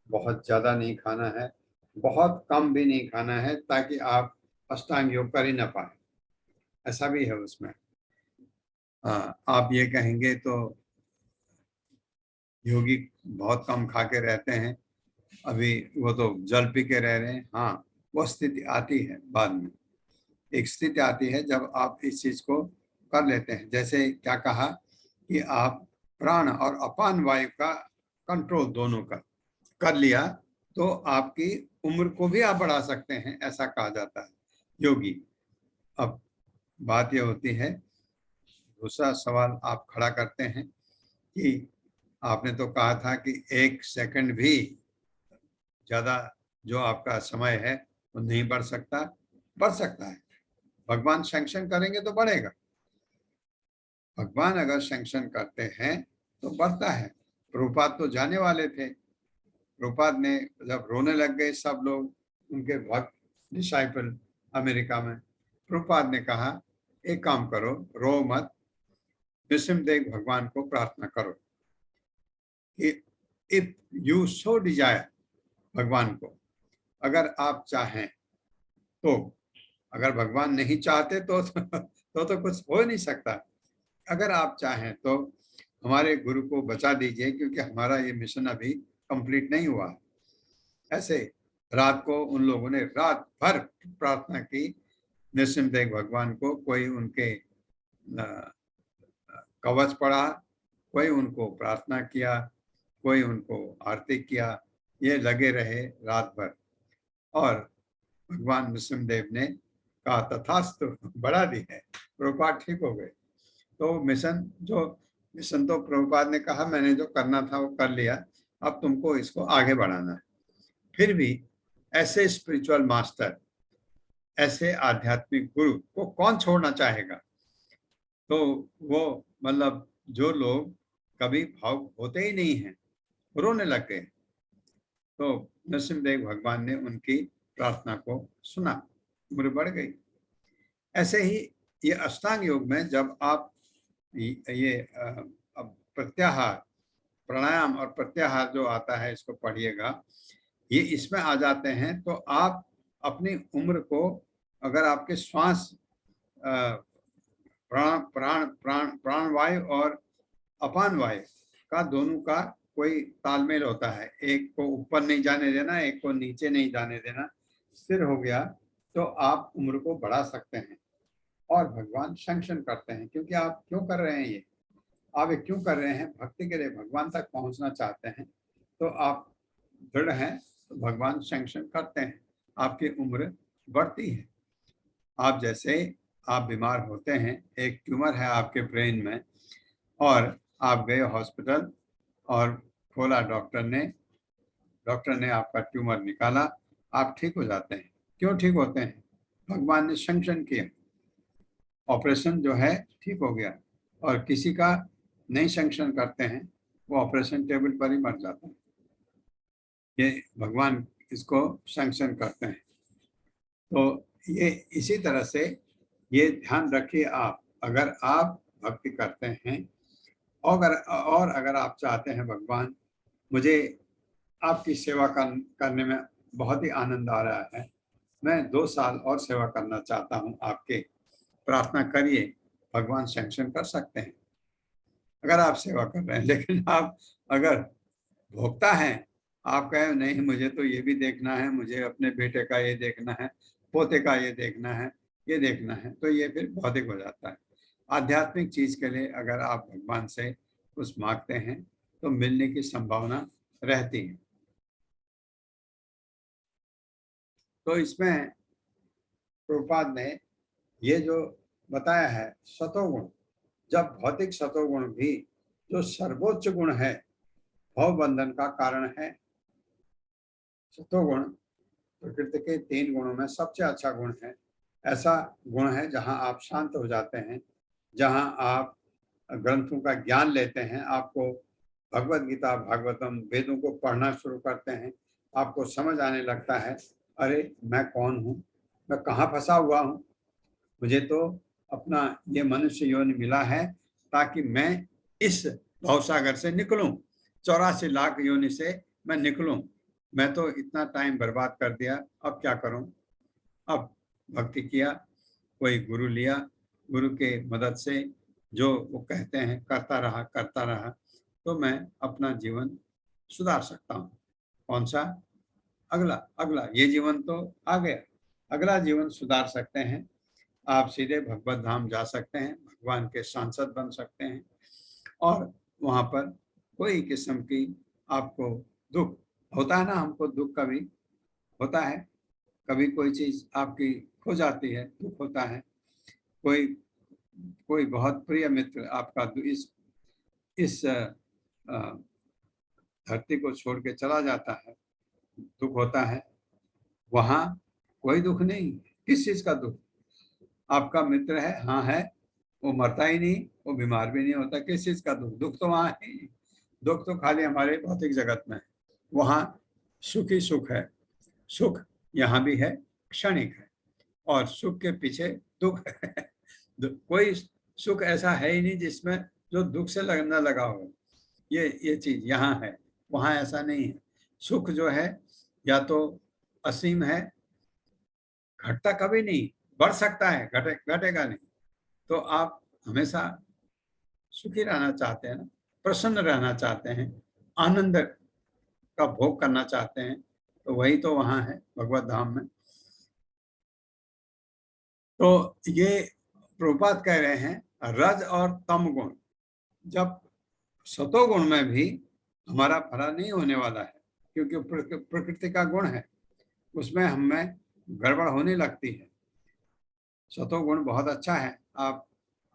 बहुत ज़्यादा नहीं खाना है, बहुत कम भी नहीं खाना है, ताकि आप अष्टांग योग कर ही ना पाए, ऐसा भी है उसमें। आप ये कहेंगे तो योगी बहुत कम खा के रहते हैं, अभी वो तो जल पी के रह रहे हैं। हाँ, वो स्थिति आती है बाद में, एक स्थिति आती है जब आप इस चीज को कर लेते हैं। जैसे क्या कहा कि आप प्राण और अपान वायु का कंट्रोल दोनों का कर लिया तो आपकी उम्र को भी आप बढ़ा सकते हैं, ऐसा कहा जाता है योगी। अब बात यह होती है, दूसरा सवाल आप खड़ा करते हैं कि आपने तो कहा था कि 1 सेकंड भी ज्यादा जो आपका समय है वो नहीं बढ़ सकता। बढ़ सकता है, भगवान सैंक्शन करेंगे तो बढ़ेगा। भगवान अगर सैंक्शन करते हैं तो बढ़ता है। प्रभुपाद तो जाने वाले थे, प्रभुपाद ने जब रोने लग गए सब लोग, उनके भक्त डिसाइपल अमेरिका में, प्रभुपाद ने कहा एक काम करो, रो मत, नृसिंहदेव भगवान को प्रार्थना करो कि इफ यू सो डिजायर, भगवान को अगर आप चाहें तो, अगर भगवान नहीं चाहते तो कुछ हो नहीं सकता। अगर आप चाहें तो हमारे गुरु को बचा दीजिए, क्योंकि हमारा ये मिशन अभी कंप्लीट नहीं हुआ। ऐसे रात को उन लोगों ने रात भर प्रार्थना की नृसिंहदेव भगवान को। कोई उनके कवच पढ़ा, कोई उनको प्रार्थना किया, कोई उनको आरती किया, ये लगे रहे रात भर। और भगवान नृसिंहदेव ने कहा तथास्तु, बढ़ा दी है, प्रभुपाद ठीक हो गए। तो मिशन तो प्रभुपाद ने कहा मैंने जो करना था वो कर लिया, अब तुमको इसको आगे बढ़ाना है। फिर भी ऐसे स्पिरिचुअल मास्टर, ऐसे आध्यात्मिक गुरु को कौन छोड़ना चाहेगा। तो वो मतलब जो लोग कभी भावुक होते ही नहीं हैं, रोने लग गए, तो नरसिंहदेव भगवान ने उनकी प्रार्थना को सुना, उम्र बढ़ गई। ऐसे ही ये अष्टांग योग में जब आप ये प्रत्याहार, प्राणायाम और प्रत्याहार जो आता है इसको पढ़िएगा, ये इसमें आ जाते हैं तो आप अपनी उम्र को, अगर आपके श्वास प्राण वायु और अपान वायु का दोनों का कोई तालमेल होता है, एक को ऊपर नहीं जाने देना, एक को नीचे नहीं जाने देना, स्थिर हो गया तो आप उम्र को बढ़ा सकते हैं। और भगवान सैंक्शन करते हैं, क्योंकि आप क्यों कर रहे हैं ये, आप ये क्यों कर रहे हैं, भक्ति के लिए भगवान तक पहुंचना चाहते हैं, तो आप दृढ़ हैं तो भगवान सैंक्शन करते हैं, आपकी उम्र बढ़ती है। आप जैसे आप बीमार होते हैं, एक ट्यूमर है आपके ब्रेन में, और आप गए हॉस्पिटल और खोला, डॉक्टर ने आपका ट्यूमर निकाला, आप ठीक हो जाते हैं। क्यों ठीक होते हैं, भगवान ने सैंक्शन किया, ऑपरेशन जो है ठीक हो गया। और किसी का नहीं सैंक्शन करते हैं, वो ऑपरेशन टेबल पर ही मर जाता है। ये भगवान इसको सैंक्शन करते हैं। तो ये इसी तरह से ये ध्यान रखिए आप, अगर आप भक्ति करते हैं और अगर आप चाहते हैं भगवान मुझे आपकी सेवा करने में बहुत ही आनंद आ रहा है, मैं 2 साल और सेवा करना चाहता हूं आपके, प्रार्थना करिए, भगवान सैंक्शन कर सकते हैं अगर आप सेवा कर रहे हैं। लेकिन आप अगर भोक्ता हैं, आप कहें नहीं मुझे तो ये भी देखना है, मुझे अपने बेटे का ये देखना है, पोते का ये देखना है, ये देखना है, तो ये फिर भौतिक हो जाता है। आध्यात्मिक चीज के लिए अगर आप भगवान से कुछ मांगते हैं तो मिलने की संभावना रहती है। तो इसमें प्रभुपाद ने ये जो बताया है सतोगुण, जब भौतिक सतोगुण भी जो सर्वोच्च गुण है, भव बंधन का कारण है। सतोगुण प्रकृति के 3 गुणों में सबसे अच्छा गुण है। ऐसा गुण है जहां आप शांत हो जाते हैं, जहां आप ग्रंथों का ज्ञान लेते हैं, आपको भगवत गीता भागवतम वेदों को पढ़ना शुरू करते हैं, आपको समझ आने लगता है अरे मैं कौन हूँ, मैं कहाँ फंसा हुआ हूँ, मुझे तो अपना ये मनुष्य योनि मिला है ताकि मैं इस भवसागर से निकलूं, 84 लाख योनि से मैं निकलूं। मैं तो इतना टाइम बर्बाद कर दिया, अब क्या करूं। अब भक्ति किया, कोई गुरु लिया, गुरु के मदद से जो वो कहते हैं करता रहा तो मैं अपना जीवन सुधार सकता हूँ। कौन सा? अगला अगला ये जीवन तो आ गया, अगला जीवन सुधार सकते हैं। आप सीधे भगवत धाम जा सकते हैं, भगवान के सांसद बन सकते हैं, और वहां पर कोई किस्म की आपको दुख होता है ना, हमको दुख कभी होता है, कभी कोई चीज आपकी खो जाती है, दुख होता है। कोई कोई बहुत प्रिय मित्र आपका इस धरती को छोड़ के चला जाता है, दुख होता है। वहां कोई दुख नहीं, किस चीज का दुख? आपका मित्र है, हाँ है, वो मरता ही नहीं, वो बीमार भी नहीं होता, किस चीज का दुख? दुख तो वहां है ही। दुख तो खाली हमारे भौतिक जगत में है। वहां सुख ही सुख है। सुख यहाँ भी है, क्षणिक है, और सुख के पीछे दुख है। कोई सुख ऐसा है ही नहीं जिसमें जो दुख से लगना लगा हो। ये चीज यहाँ है, वहां ऐसा नहीं है। सुख जो है या तो असीम है, घटता कभी नहीं, बढ़ सकता है, घटेगा नहीं। तो आप हमेशा सुखी रहना चाहते हैं ना, प्रसन्न रहना चाहते हैं, आनंद का भोग करना चाहते हैं, तो वही तो वहां है भगवत धाम में। तो ये प्रभुपाद कह रहे हैं रज और तम गुण, जब सतोगुण में भी हमारा भला नहीं होने वाला है, क्योंकि प्रकृति का गुण है, उसमें हमें गड़बड़ होने लगती है। सतोगुण बहुत अच्छा है, आप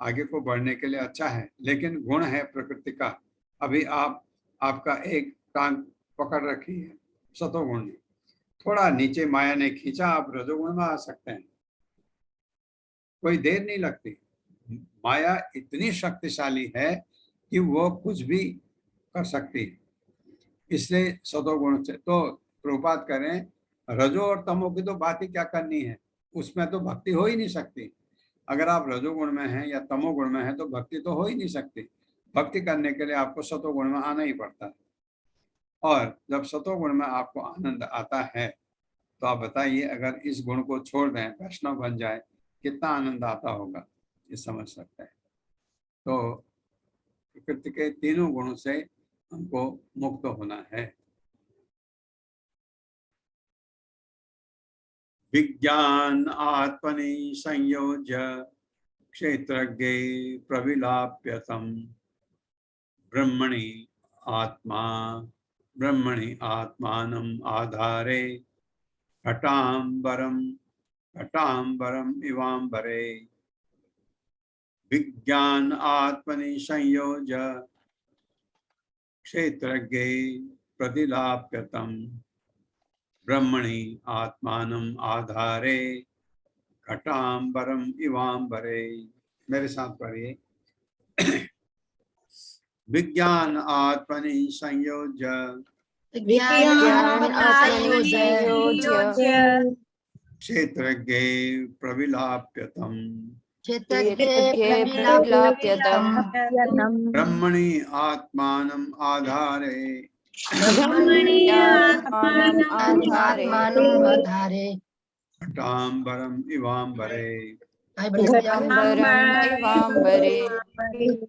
आगे को बढ़ने के लिए अच्छा है, लेकिन गुण है प्रकृति का। अभी आपका एक टांग पकड़ रखी है सतोगुण ने, थोड़ा नीचे माया ने खींचा, आप रजोगुण में आ सकते हैं, कोई देर नहीं लगती। माया इतनी शक्तिशाली है कि वो कुछ भी कर सकती है, इसलिए सतोगुण से तो प्रभुपाद करें, रजो और तमो की तो बात ही क्या करनी है, उसमें तो भक्ति हो ही नहीं सकती। अगर आप रजोगुण में हैं या तमोगुण में हैं तो भक्ति तो हो ही नहीं सकती। भक्ति करने के लिए आपको सतोगुण में आना ही पड़ता है, और जब सतोगुण में आपको आनंद आता है तो आप बताइए, अगर इस गुण को छोड़ दें, वैष्णव बन जाए, कितना आनंद आता होगा, ये समझ सकते हैं। तो प्रकृति के 3 गुणों से हमको मुक्त होना है। विज्ञान आत्मनि संयोज्य क्षेत्रज्ञे प्रविलाप्यतम ब्रह्मणि आत्मानम् आधारे घटांबरम इवांबरे। विज्ञान आत्मनि संयोज्य क्षेत्रज्ञे प्रतिलाप्यतम ब्रह्मणि आत्मानम् आधारे घटांबरम इवांबरे। मेरे साथ पढ़िए। विज्ञान आत्मनि संयोज्य क्षेत्रज्ञे प्रविलाप्यतम ब्रह्मणि आत्मानम् आधारे घटांबरम इवांबरे।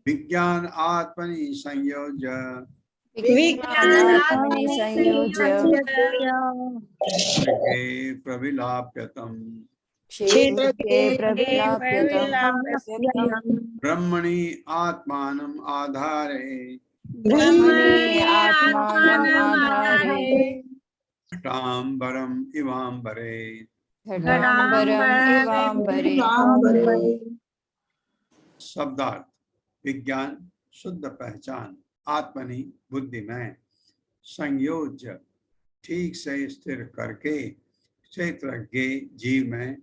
विज्ञान आत्मनि संयोज्य क्षेत्रज्ञे प्रविलाप्यतम क्षेत्र के प्रव्याप्यतम ब्रह्मणि आत्मानम् आधारे ब्रह्मणि आत्मानम् आधारे घटाम्बरम् इवाम्बरे। घटाम्बरम् इवाम्बरे। शब्दार्थ: विज्ञान, शुद्ध पहचान, आत्मनि बुद्धि में, संयोज्य ठीक से स्थिर करके, क्षेत्रज्ञ जीव में,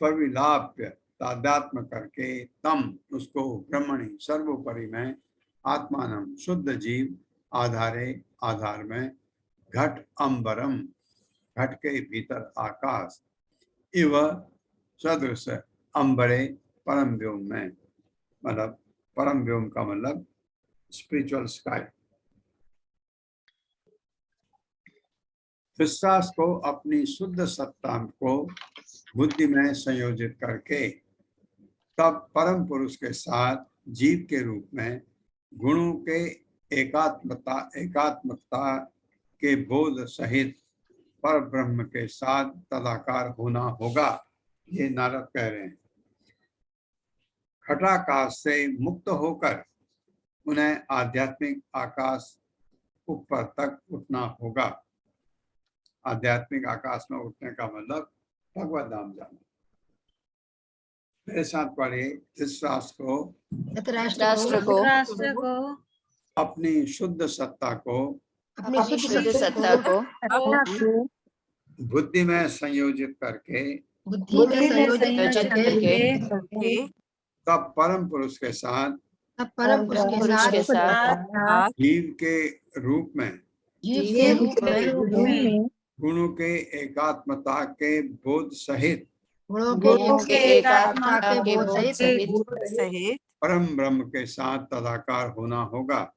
परिलाप्य तादात्म्य करके, तम उसको, ब्रह्मणि सर्वोपरि में, आत्मानम शुद्ध जीव, आधारे आधार में, घट अंबरम घट के भीतर आकाश, इव सदृश अंबरे परम व्योम में, मतलब परम व्योम का मतलब स्पिरिचुअल स्काई। विश्वास को अपनी शुद्ध सत्ता को बुद्धि में संयोजित करके, तब परम पुरुष के साथ जीव के रूप में गुणों के एकात्मकता के बोध सहित पर ब्रह्म के साथ तदाकार होना होगा। ये नारद कह रहे हैं। घटाकाश से मुक्त होकर उन्हें आध्यात्मिक आकाश ऊपर तक उठना होगा। आध्यात्मिक आकाश में उठने का मतलब भगवत धाम जाना। मेरे साथ पढ़िए। धृतराष्ट्र को अपनी शुद्ध सत्ता को बुद्धि में संयोजित करके तब परम पुरुष के साथ जीव के रूप में गुणों के एकात्मता के बोध सहित परम ब्रह्म के साथ तदाकार होना होगा।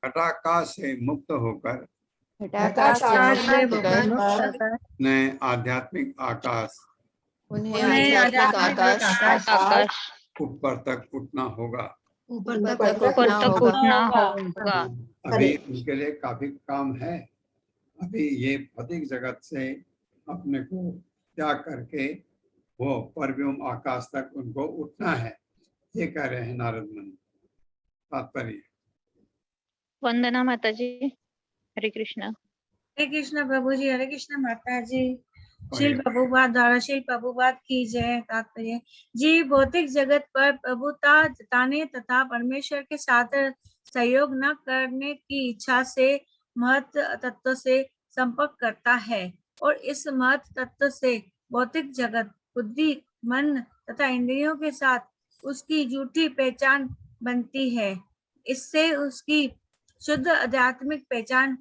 घटाकाश से मुक्त होकर उन्हें आध्यात्मिक आकाश ऊपर तक उठना होगा। अभी उनके लिए काफी काम है। अभी ये भौतिक जगत से अपने को त्याग करके वो परव्योम आकाश तक उनको उठना है। ये कह रहे हैं नारद मुनि। तात्पर्य। वंदना माता जी। हरे कृष्णा प्रभु जी। हरे कृष्णा माता जी। शिल प्रभुपाद द्वारा शिल प्रभुपाद की जय। तात्पर्य। जीव भौतिक जगत पर प्रभुता जताने तथा परमेश्वर के साथ सहयोग न करने की इच्छा से महत तत्व से संपर्क करता है और इस महत तत्व से भौतिक जगत, बुद्धि, मन तथा इंद्रियों के साथ उसकी झूठी पहचान बनती है। इससे उसकी शुद्ध आध्यात्मिक पहचान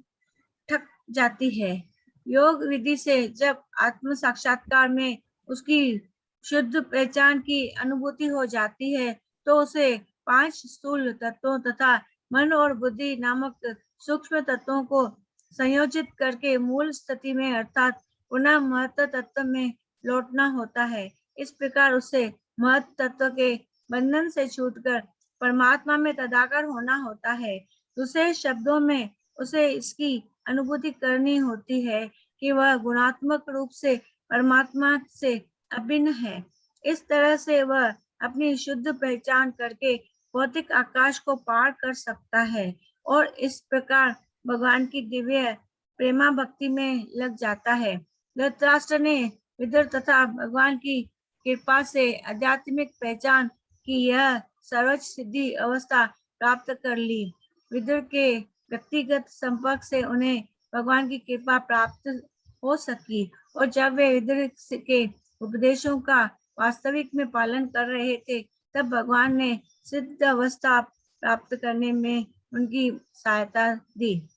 ठक जाती है। योग विधि से जब आत्म साक्षात्कार में उसकी शुद्ध पहचान की अनुभूति हो जाती है तो उसे 5 स्थूल तत्वों तथा मन और बुद्धि नामक सूक्ष्म तत्वों को संयोजित करके मूल स्थिति में अर्थात पुनः महत्व तत्व में लौटना होता है। इस प्रकार उसे महत्व तत्व के बंधन से छूटकर परमात्मा में तदाकार होना होता है। दूसरे शब्दों में उसे इसकी अनुभूति करनी होती है कि वह गुणात्मक रूप से परमात्मा से अभिन्न है। इस तरह से वह अपनी शुद्ध पहचान करके भौतिक आकाश को पार कर सकता है और इस प्रकार भगवान की दिव्य प्रेमा भक्ति में लग जाता है। धृतराष्ट्र ने विदुर तथा भगवान की कृपा से आध्यात्मिक पहचान की यह सर्वोच्च सिद्धि अवस्था प्राप्त कर ली। विदुर के व्यक्तिगत संपर्क से उन्हें भगवान की कृपा प्राप्त हो सकी और जब वे विदुर के उपदेशों का वास्तविक में पालन कर रहे थे तब भगवान ने सिद्ध अवस्था प्राप्त करने में उनकी सहायता दी।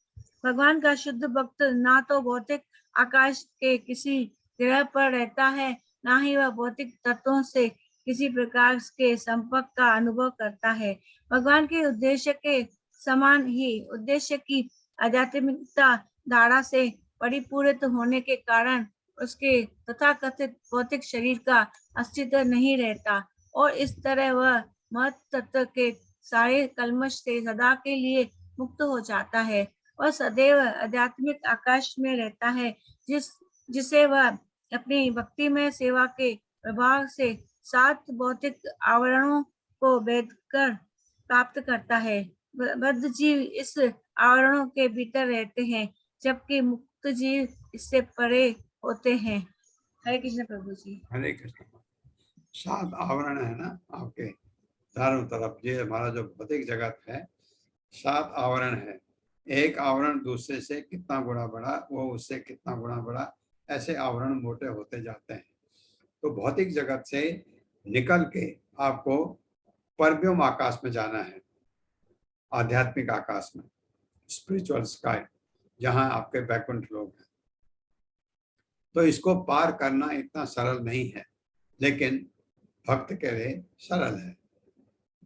भगवान का शुद्ध भक्त ना तो भौतिक आकाश के किसी ग्रह पर रहता है, ना ही वह भौतिक तत्वों से किसी प्रकार के संपर्क का अनुभव करता है। भगवान के उद्देश्य के समान ही उद्देश्य की आध्यात्मिकता धारा से परिपूरित होने के कारण उसके तथाकथित भौतिक शरीर का अस्तित्व नहीं रहता और इस तरह वह महत्व तत्व के सारे कल्मश से सदा के लिए मुक्त हो जाता है और सदैव आध्यात्मिक आकाश में रहता है, जिसे वह अपनी भक्ति में सेवा के प्रभाव से 7 भौतिक आवरणों को भेद कर प्राप्त करता है। बद्ध जीव इस आवरणों के भीतर रहते हैं, जबकि मुक्त जीव इससे परे होते हैं। हरे कृष्ण प्रभु जी। हरे कृष्ण। 7 आवरण है ना आपके चारों तरफ, ये हमारा जो भौतिक जगत है 7 आवरण है। एक आवरण दूसरे से कितना गुना बड़ा, वो उससे कितना गुना बड़ा, ऐसे आवरण मोटे होते जाते हैं। तो भौतिक जगत से निकल के आपको परव्योम आकाश में जाना है, आध्यात्मिक आकाश में, स्पिरिचुअल स्काई, जहां आपके वैकुंठ लोग हैं। तो इसको पार करना इतना सरल नहीं है, लेकिन भक्त के लिए सरल है,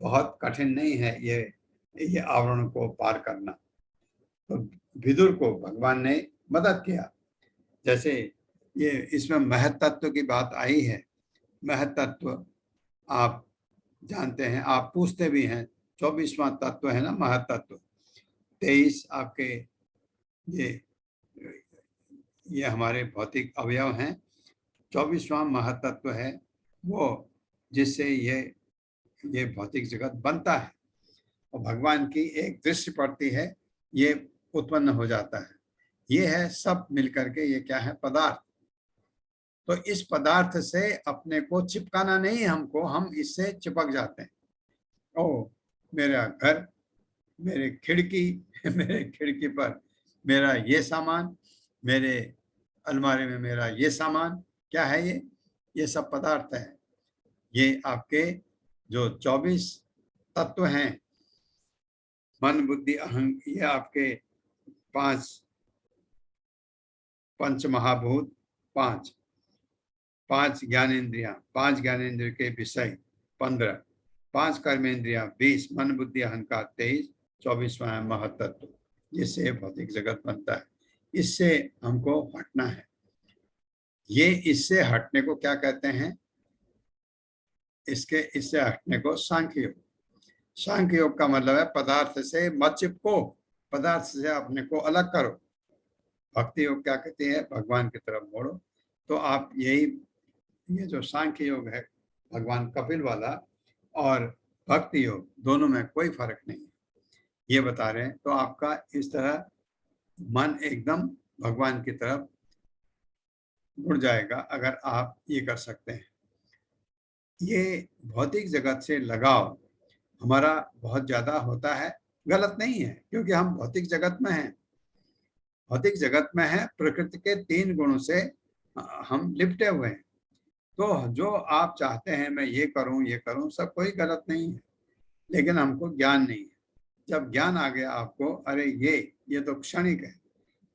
बहुत कठिन नहीं है ये आवरण को पार करना। तो विदुर को भगवान ने मदद किया। जैसे ये इसमें महत्त्व की बात आई है, महत्त्व आप जानते हैं, आप पूछते भी हैं। 24वां तत्व है ना महत्त्व। 23 आपके ये हमारे भौतिक अवयव हैं। 24वां महत्त्व है वो, जिससे ये भौतिक जगत बनता है और भगवान की एक दृष्टि पड़ती है, ये उत्पन्न हो जाता है। ये है सब मिलकर के, ये क्या है, पदार्थ। तो इस पदार्थ से अपने को चिपकाना नहीं है हमको, हम इससे चिपक जाते हैं। ओ मेरा घर, मेरे खिड़की मेरे खिड़की पर मेरा ये सामान, मेरे अलमारी में मेरा ये सामान, क्या है ये सब पदार्थ है। ये आपके जो 24 तत्व हैं, मन बुद्धि अहंग, ये आपके 5 पंच महाभूत, 5 ज्ञानेंद्रियां, 5 ज्ञानेंद्रिय के विषय 15, 5 कर्मेंद्रियां 20, मन बुद्धि अहंकार 23, 24वां महत्त्व, जिससे भौतिक जगत बनता है। इससे हमको हटना है। ये इससे हटने को क्या कहते हैं? इससे हटने को सांख्य योग। सांख्य योग का मतलब है पदार्थ से मत चिपको, पदार्थ से अपने को अलग करो। भक्ति योग क्या कहती है? भगवान की तरफ मोड़ो। तो आप ये जो सांख्य योग है भगवान कपिल वाला, और भक्ति योग, दोनों में कोई फर्क नहीं है, ये बता रहे हैं। तो आपका इस तरह मन एकदम भगवान की तरफ मुड़ जाएगा अगर आप ये कर सकते हैं। ये भौतिक जगत से लगाव हमारा बहुत ज्यादा होता है, गलत नहीं है, क्योंकि हम भौतिक जगत में हैं। भौतिक जगत में है, प्रकृति के 3 गुणों से हम लिपटे हुए हैं। तो जो आप चाहते हैं मैं ये करूं, सब कोई गलत नहीं है, लेकिन हमको ज्ञान नहीं है। जब ज्ञान आ गया आपको, अरे ये तो क्षणिक है।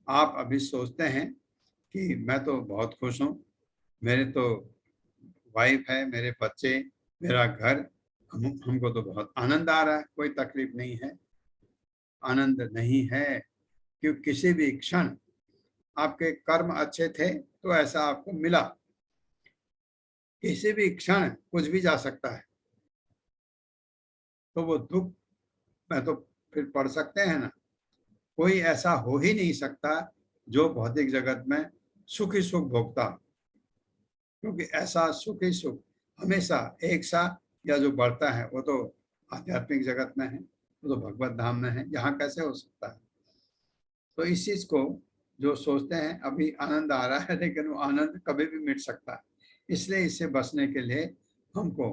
आप अभी सोचते हैं कि मैं तो बहुत खुश हूँ, मेरे तो वाइफ है, मेरे बच्चे, मेरा घर, हमको तो बहुत आनंद आ रहा है, कोई तकलीफ नहीं है। आनंद नहीं है, क्योंकि किसी भी क्षण आपके कर्म अच्छे थे तो ऐसा आपको मिला। किसी भी क्षण कुछ भी जा सकता है, तो वो दुख में तो फिर पढ़ सकते हैं ना। कोई ऐसा हो ही नहीं सकता जो भौतिक जगत में सुखी सुख भोगता, क्योंकि ऐसा सुखी सुख हमेशा एक सा या जो बढ़ता है वो तो आध्यात्मिक जगत में है, वो तो भगवत धाम में है, यहाँ कैसे हो सकता है। तो इस चीज को जो सोचते हैं अभी आनंद आ रहा है, लेकिन वो आनंद कभी भी मिट सकता है। इसलिए इससे बचने के लिए हमको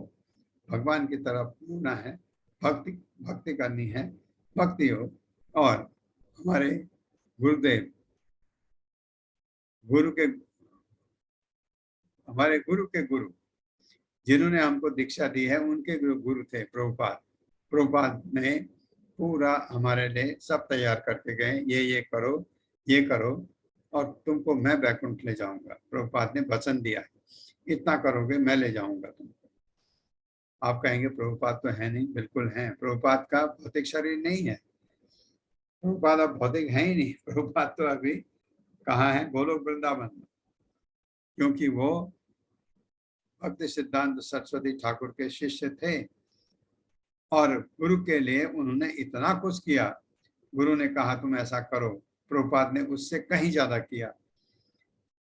भगवान की तरफ मुड़ना है, भक्ति करनी है, भक्ति योग। और हमारे गुरुदेव, हमारे गुरु के गुरु जिन्होंने हमको दीक्षा दी है, उनके गुरु थे प्रभुपाद। प्रभुपाद ने पूरा हमारे लिए सब तैयार करके गए, ये करो, ये करो और तुमको मैं वैकुंठ ले जाऊंगा। प्रभुपाद ने वचन दिया, इतना करोगे मैं ले जाऊंगा तुमको। आप कहेंगे प्रभुपाद तो है नहीं, बिल्कुल है। प्रभुपाद का भौतिक शरीर नहीं है, प्रभुपाद अब भौतिक है ही नहीं। प्रभुपाद तो अभी कहाँ है? गोलोक वृंदावन में, क्योंकि वो भक्ति सिद्धांत सरस्वती ठाकुर के शिष्य थे और गुरु के लिए उन्होंने इतना कुछ किया गुरु ने कहा तुम ऐसा करो, प्रभुपाद ने उससे कहीं ज्यादा किया।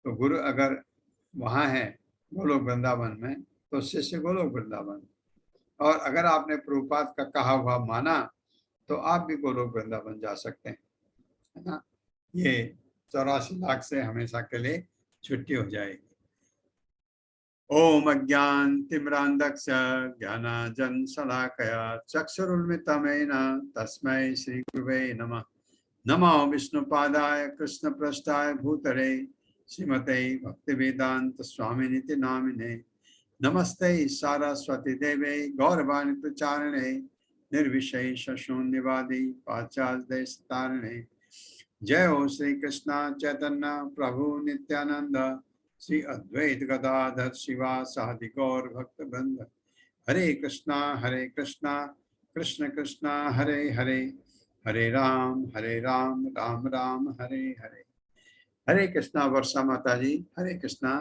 तो गुरु अगर वहां है गोलोक वृंदावन में, तो शिष्य गोलोक वृंदावन, और अगर आपने प्रभुपाद का कहा हुआ माना तो आप भी गोलोक वृंदावन जा सकते हैं, है ना। ये 84 लाख से हमेशा के लिए छुट्टी हो जाएगी। ओम अज्ञान तिम्रांधस्य ज्ञानांजन शलाकया चक्षुरुन्मिलितं तस्मै श्री गुरवे नमः। नमो विष्णुपादाय कृष्णपृष्ठाय भूतले श्रीमते भक्तिवेदांत स्वामिनिति नामिने। नमस्ते सारस्वती देवे गौरवाणी प्रचारिणे निर्विशेष शून्यवादी पाश्चात्य तारिणे। जय हो श्री कृष्ण चैतन्य प्रभु नित्यानंद श्री अद्वैत गदाधर शिवासादि गौर भक्त वृंद। हरे कृष्णा कृष्ण कृष्णा हरे हरे, हरे राम राम राम हरे हरे। हरे कृष्णा वर्षा माता जी, हरे कृष्णा।